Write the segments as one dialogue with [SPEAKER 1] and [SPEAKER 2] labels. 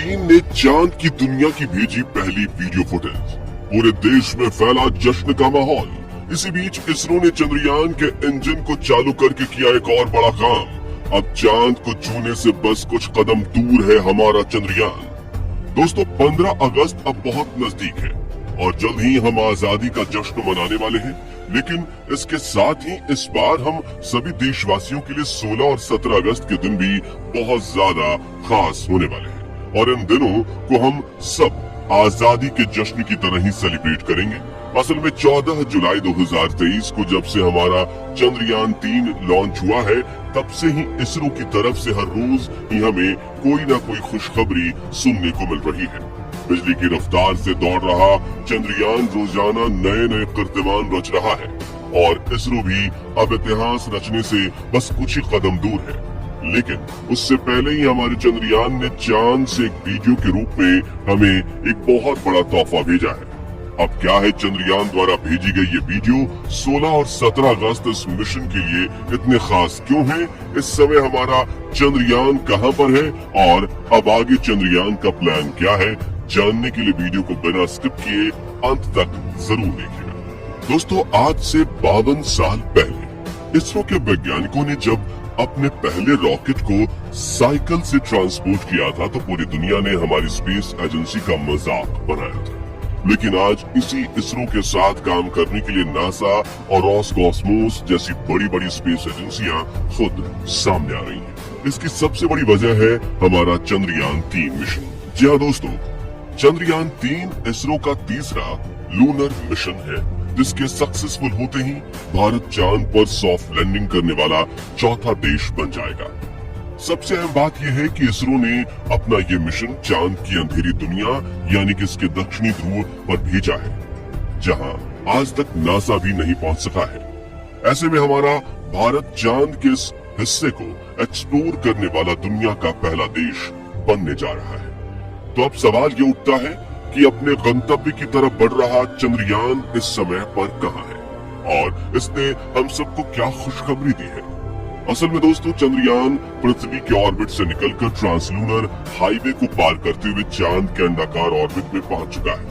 [SPEAKER 1] चीन ने चांद की दुनिया की भेजी पहली वीडियो फुटेज। पूरे देश में फैला जश्न का माहौल। इसी बीच इसरो ने चंद्रयान के इंजन को चालू करके किया एक और बड़ा काम। अब चांद को छूने से बस कुछ कदम दूर है हमारा चंद्रयान। दोस्तों, 15 अगस्त अब बहुत नजदीक है और जल्द ही हम आजादी का जश्न मनाने वाले हैं। लेकिन इसके साथ ही इस बार हम सभी देशवासियों के लिए 16 और 17 अगस्त के दिन भी बहुत ज्यादा खास होने वाले हैं और इन दिनों को हम सब आजादी के जश्न की तरह ही सेलिब्रेट करेंगे। असल में 14 जुलाई 2023 को जब से हमारा चंद्रयान 3 लॉन्च हुआ है, तब से ही इसरो की तरफ से हर रोज ही हमें कोई ना कोई खुशखबरी सुनने को मिल रही है। बिजली की रफ्तार से दौड़ रहा चंद्रयान रोजाना नए नए कीर्तिमान रच रहा है और इसरो भी अब इतिहास रचने से बस कुछ ही कदम दूर है। लेकिन उससे पहले ही हमारे चंद्रयान ने चांद से एक वीडियो के रूप में हमें एक बहुत बड़ा तोहफा भेजा है। अब क्या है चंद्रयान द्वारा भेजी गई ये वीडियो 16 और 17 अगस्त इस मिशन के लिए इतने खास क्यों है? इस समय हमारा चंद्रयान कहां पर है और अब आगे चंद्रयान का प्लान क्या है? जानने के लिए वीडियो को बिना स्किप किए अंत तक जरूर देखिएगा। दोस्तों, आज से 52 साल पहले इसरो के वैज्ञानिकों ने जब अपने पहले रॉकेट को साइकिल से ट्रांसपोर्ट किया था तो पूरी दुनिया ने हमारी स्पेस एजेंसी का मजाक बनाया था। लेकिन आज इसी इसरो के साथ काम करने के लिए नासा और रोसकॉस्मोस जैसी बड़ी बड़ी स्पेस एजेंसियां खुद सामने आ रही हैं। इसकी सबसे बड़ी वजह है हमारा चंद्रयान 3 मिशन। जी हाँ दोस्तों, चंद्रयान 3 इसरो का तीसरा लूनर मिशन है, जिसके सक्सेसफुल होते ही भारत चांद पर सॉफ्ट लैंडिंग करने वाला चौथा देश बन जाएगा। सबसे अहम बात यह है कि इसरो ने अपना ये मिशन चांद की अंधेरी दुनिया यानी कि इसके दक्षिणी ध्रुव पर भेजा है, जहां आज तक नासा भी नहीं पहुंच सका है। ऐसे में हमारा भारत चांद के इस हिस्से को एक्सप्लोर करने वाला दुनिया का पहला देश बनने जा रहा है। तो अब सवाल ये उठता है कि अपने गंतव्य की तरफ बढ़ रहा चंद्रयान इस समय पर कहां है और इसने हम सबको क्या खुशखबरी दी है? असल में दोस्तों, चंद्रयान पृथ्वी के ऑर्बिट से निकलकर ट्रांसलूनर हाईवे को पार करते हुए चांद के अंडाकार ऑर्बिट में पहुंच चुका है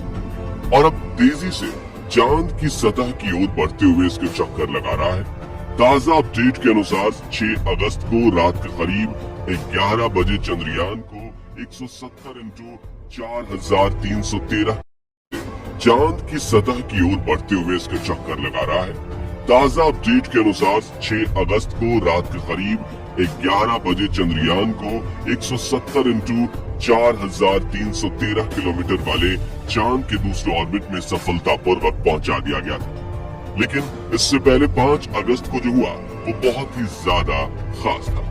[SPEAKER 1] और अब तेजी से चांद की सतह की ओर बढ़ते हुए इसके चक्कर लगा रहा है। ताजा अपडेट के अनुसार 6 अगस्त को रात के करीब 11 बजे चंद्रयान को 170 इंटू 4313 चांद की सतह की ओर बढ़ते हुए इसके चक्कर लगा रहा है। ताजा अपडेट के अनुसार 6 अगस्त को रात के करीब 11 बजे चंद्रयान को 170 इंटू 4313 किलोमीटर वाले चांद के दूसरे ऑर्बिट में सफलतापूर्वक पहुंचा दिया गया था। लेकिन इससे पहले 5 अगस्त को जो हुआ वो बहुत ही ज्यादा खास था,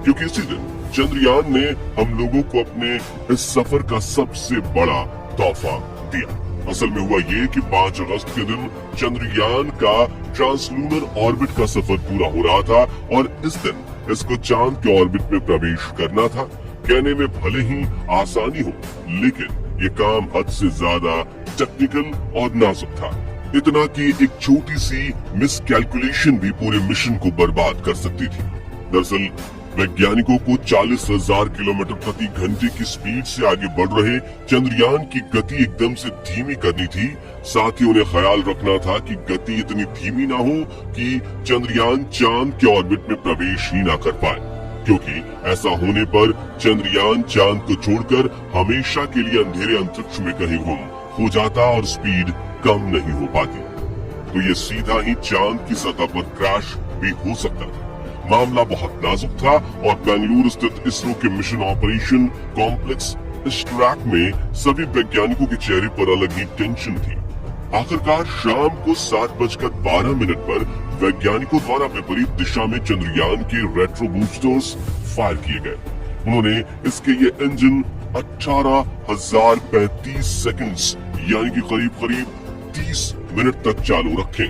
[SPEAKER 1] क्योंकि इसी दिन चंद्रयान ने हम लोगों को अपने इस सफर का सबसे बड़ा तोहफा दिया। असल में हुआ ये कि 5 अगस्त के दिन चंद्रयान का ट्रांसलूनर ऑर्बिट का सफर पूरा हो रहा था और इस दिन इसको चांद के ऑर्बिट में प्रवेश करना था। कहने में भले ही आसानी हो, लेकिन ये काम हद से ज्यादा टेक्निकल और नाजुक था। इतना कि एक छोटी सी मिसकैलकुलेशन भी पूरे मिशन को बर्बाद कर सकती थी। दरअसल वैज्ञानिकों को 40,000 किलोमीटर प्रति घंटे की स्पीड से आगे बढ़ रहे चंद्रयान की गति एकदम से धीमी करनी थी। साथ ही उन्हें ख्याल रखना था कि गति इतनी धीमी ना हो कि चंद्रयान चांद के ऑर्बिट में प्रवेश ही ना कर पाए, क्योंकि ऐसा होने पर चंद्रयान चांद को छोड़कर हमेशा के लिए अंधेरे अंतरिक्ष में कहीं गुम हो जाता और स्पीड कम नहीं हो पाती। तो ये सीधा ही चांद की सतह पर क्रैश भी हो सकता था। मामला बहुत नाजुक था और बेंगलुरु स्थित इसरो के मिशन ऑपरेशन कॉम्प्लेक्स इस ट्रैक में सभी वैज्ञानिकों के चेहरे पर अलग ही टेंशन थी। आखिरकार शाम को 7:12 पर वैज्ञानिकों द्वारा विपरीत दिशा में चंद्रयान के रेट्रो बूस्टर्स फायर किए गए। उन्होंने इसके ये इंजन 18,035 सेकंड्स यानी कि करीब 30 मिनट तक चालू रखे।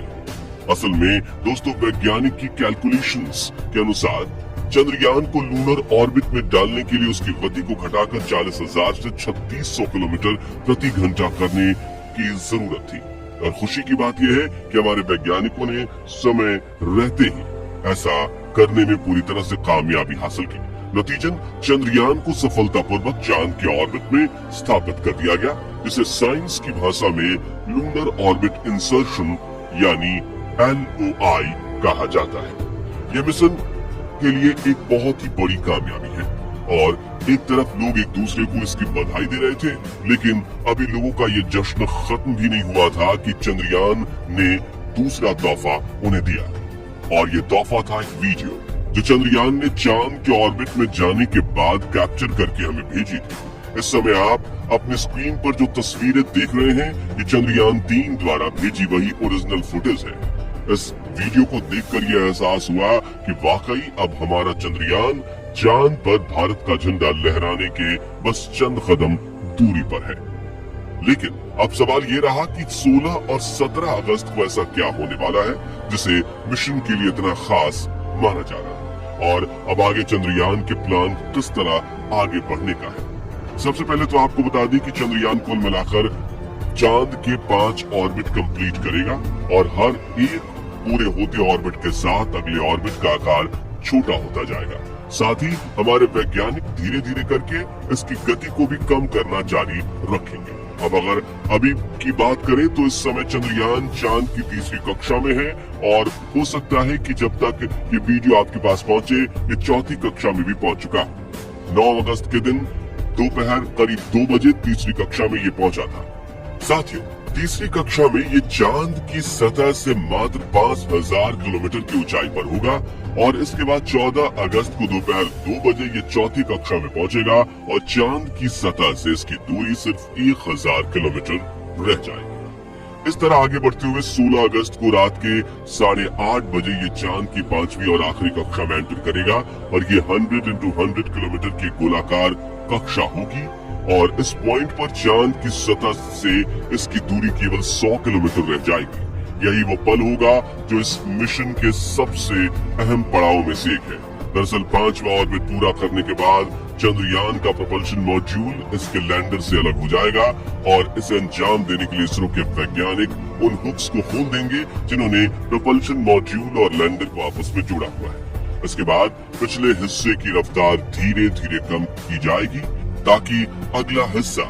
[SPEAKER 1] असल में दोस्तों, वैज्ञानिक की कैलकुलेशंस के अनुसार चंद्रयान को लूनर ऑर्बिट में डालने के लिए उसकी गति को घटाकर 40,000 से 3600 किलोमीटर प्रति घंटा करने की जरूरत थी। और खुशी की बात यह है कि हमारे वैज्ञानिकों ने समय रहते ही ऐसा करने में पूरी तरह से कामयाबी हासिल की। नतीजन चंद्रयान को सफलतापूर्वक चांद के ऑर्बिट में स्थापित कर दिया गया, जिसे साइंस की भाषा में लूनर ऑर्बिट इंसर्शन यानी LOI कहा जाता है। यह मिशन के लिए एक बहुत ही बड़ी कामयाबी है और एक तरफ लोग एक दूसरे को इसकी बधाई दे रहे थे, लेकिन अभी लोगों का ये जश्न खत्म भी नहीं हुआ था कि चंद्रयान ने दूसरा तोहफा उन्हें दिया। और ये तोहफा था एक वीडियो जो चंद्रयान ने चांद के ऑर्बिट में जाने के बाद कैप्चर करके हमें भेजी थी। इस समय आप अपने स्क्रीन पर जो तस्वीरें देख रहे हैं, ये चंद्रयान 3 द्वारा भेजी वही ओरिजिनल फुटेज है। इस वीडियो को देखकर यह एहसास हुआ कि वाकई अब हमारा चंद्रयान चांद पर भारत का झंडा लहराने के बस चंद कदम दूरी पर है। लेकिन अब सवाल ये रहा कि 16 और 17 अगस्त को ऐसा क्या होने वाला है जिसे मिशन के लिए इतना खास माना जा रहा है, और अब आगे चंद्रयान के प्लान किस तरह आगे बढ़ने का है। सबसे पहले तो आपको बता दें कि चंद्रयान कुल मिलाकर चांद के 5 ऑर्बिट कंप्लीट करेगा और हर एक पूरे होते ऑर्बिट के साथ अगले ऑर्बिट का आकार छोटा होता जाएगा। साथ ही हमारे वैज्ञानिक धीरे धीरे करके इसकी गति को भी कम करना जारी रखेंगे। अब अगर अभी की बात करें तो इस समय चंद्रयान चांद की 3री कक्षा में है और हो सकता है कि जब तक ये वीडियो आपके पास पहुंचे ये 4थी कक्षा में भी पहुंच चुका। 9 अगस्त के दिन दोपहर करीब 2 बजे 3री कक्षा में ये पहुंचा था। साथियों, 3री कक्षा में ये चांद की सतह से मात्र 5000 किलोमीटर की ऊंचाई पर होगा और इसके बाद 14 अगस्त को दोपहर 2 बजे ये 4थी कक्षा में पहुंचेगा और चांद की सतह से इसकी दूरी सिर्फ 1000 किलोमीटर रह जाएगी। इस तरह आगे बढ़ते हुए 16 अगस्त को रात के 8:30 बजे ये चांद की 5वीं और आखिरी कक्षा में एंटर करेगा और ये 100 into 100 किलोमीटर की गोलाकार कक्षा होगी और इस पॉइंट पर चांद की सतह से इसकी दूरी केवल 100 किलोमीटर रह जाएगी। यही वो पल होगा जो इस मिशन के सबसे अहम पड़ाव में से एक है। दरअसल 5वां ऑर्बिट पूरा करने के बाद चंद्रयान का प्रोपल्शन मॉड्यूल इसके लैंडर से अलग हो जाएगा और इसे अंजाम देने के लिए इसरो के वैज्ञानिक उन हुक्स को खोल देंगे जिन्होंने प्रोपल्शन मॉड्यूल और लैंडर को आपस में जोड़ा हुआ है। इसके बाद पिछले हिस्से की रफ्तार धीरे धीरे कम की जाएगी ताकि अगला हिस्सा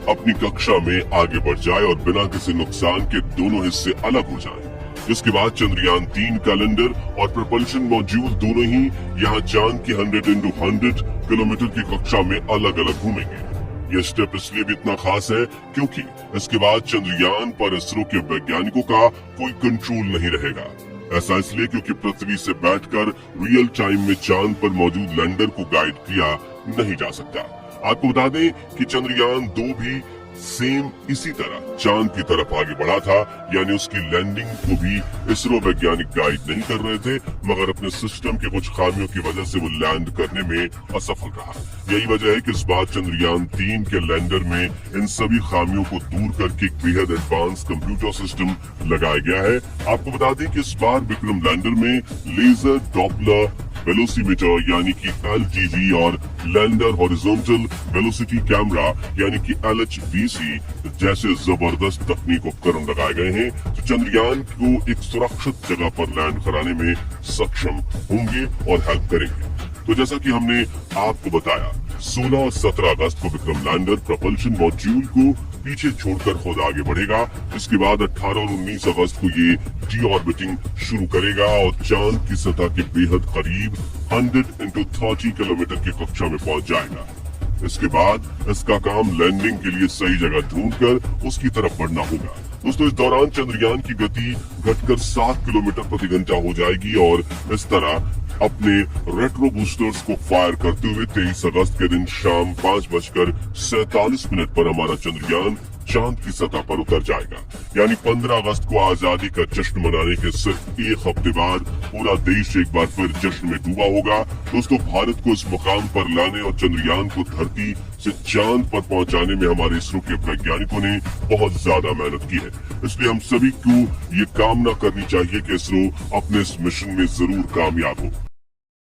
[SPEAKER 1] अपनी कक्षा में आगे बढ़ जाए और बिना किसी नुकसान के दोनों हिस्से अलग हो जाएं। जिसके बाद चंद्रयान 3 कैलेंडर और प्रोपल्शन मॉड्यूल दोनों ही यहाँ चांद की 100 into 100 किलोमीटर की कक्षा में अलग अलग घूमेंगे। यह स्टेप इसलिए भी इतना खास है क्योंकि इसके बाद चंद्रयान पर इसरो के वैज्ञानिकों का कोई कंट्रोल नहीं रहेगा। ऐसा इसलिए क्योंकि पृथ्वी से बैठकर रियल टाइम में चांद पर मौजूद लैंडर को गाइड किया नहीं जा सकता। आपको बता दें कि चंद्रयान 2 भी सेम इसी तरह चांद की तरफ आगे बढ़ा था, यानी उसकी लैंडिंग को भी इसरो वैज्ञानिक गाइड नहीं कर रहे थे, मगर अपने सिस्टम के कुछ खामियों की वजह से वो लैंड करने में असफल रहा। यही वजह है कि इस बार चंद्रयान 3 के लैंडर में इन सभी खामियों को दूर करके एक बेहद एडवांस कंप्यूटर सिस्टम लगाया गया है। आपको बता दें कि इस बार विक्रम लैंडर में लेजर डॉपलर वेलोसीमीटर यानी कि LTV और लैंडर हॉरिजॉन्टल वेलोसिटी कैमरा यानी कि LHVC जैसे जबरदस्त तकनीक उपकरण लगाए गए हैं जो चंद्रयान को एक सुरक्षित जगह पर लैंड कराने में सक्षम होंगे और हेल्प करेंगे। तो जैसा कि हमने आपको बताया 16 और 17 अगस्त को विक्रम लैंडर प्रोपल्शन मॉड्यूल को पीछे छोड़कर खुद आगे बढ़ेगा। इसके बाद 18 और 19 अगस्त को ये डी ऑर्बिटिंग शुरू करेगा और चांद की सतह के बेहद करीब 100 into 30 किलोमीटर की कक्षा में पहुंच जाएगा। इसके बाद इसका काम लैंडिंग के लिए सही जगह ढूंढकर उसकी तरफ बढ़ना होगा। दोस्तों, इस दौरान चंद्रयान की गति घटकर 7 किलोमीटर प्रति घंटा हो जाएगी और इस तरह अपने रेट्रो बूस्टर्स को फायर करते हुए 23 अगस्त के दिन शाम 5:47 पर हमारा चंद्रयान चांद की सतह पर उतर जाएगा। यानी 15 अगस्त को आजादी का जश्न मनाने के सिर्फ एक हफ्ते बाद पूरा देश एक बार फिर जश्न में डूबा होगा। दोस्तों, भारत को इस मुकाम पर लाने और चंद्रयान को धरती से चांद पर पहुंचाने में हमारे इसरो के वैज्ञानिकों ने बहुत ज्यादा मेहनत की है। इसलिए हम सभी को ये कामना करनी चाहिए कि इसरो अपने इस मिशन में जरूर कामयाब हो।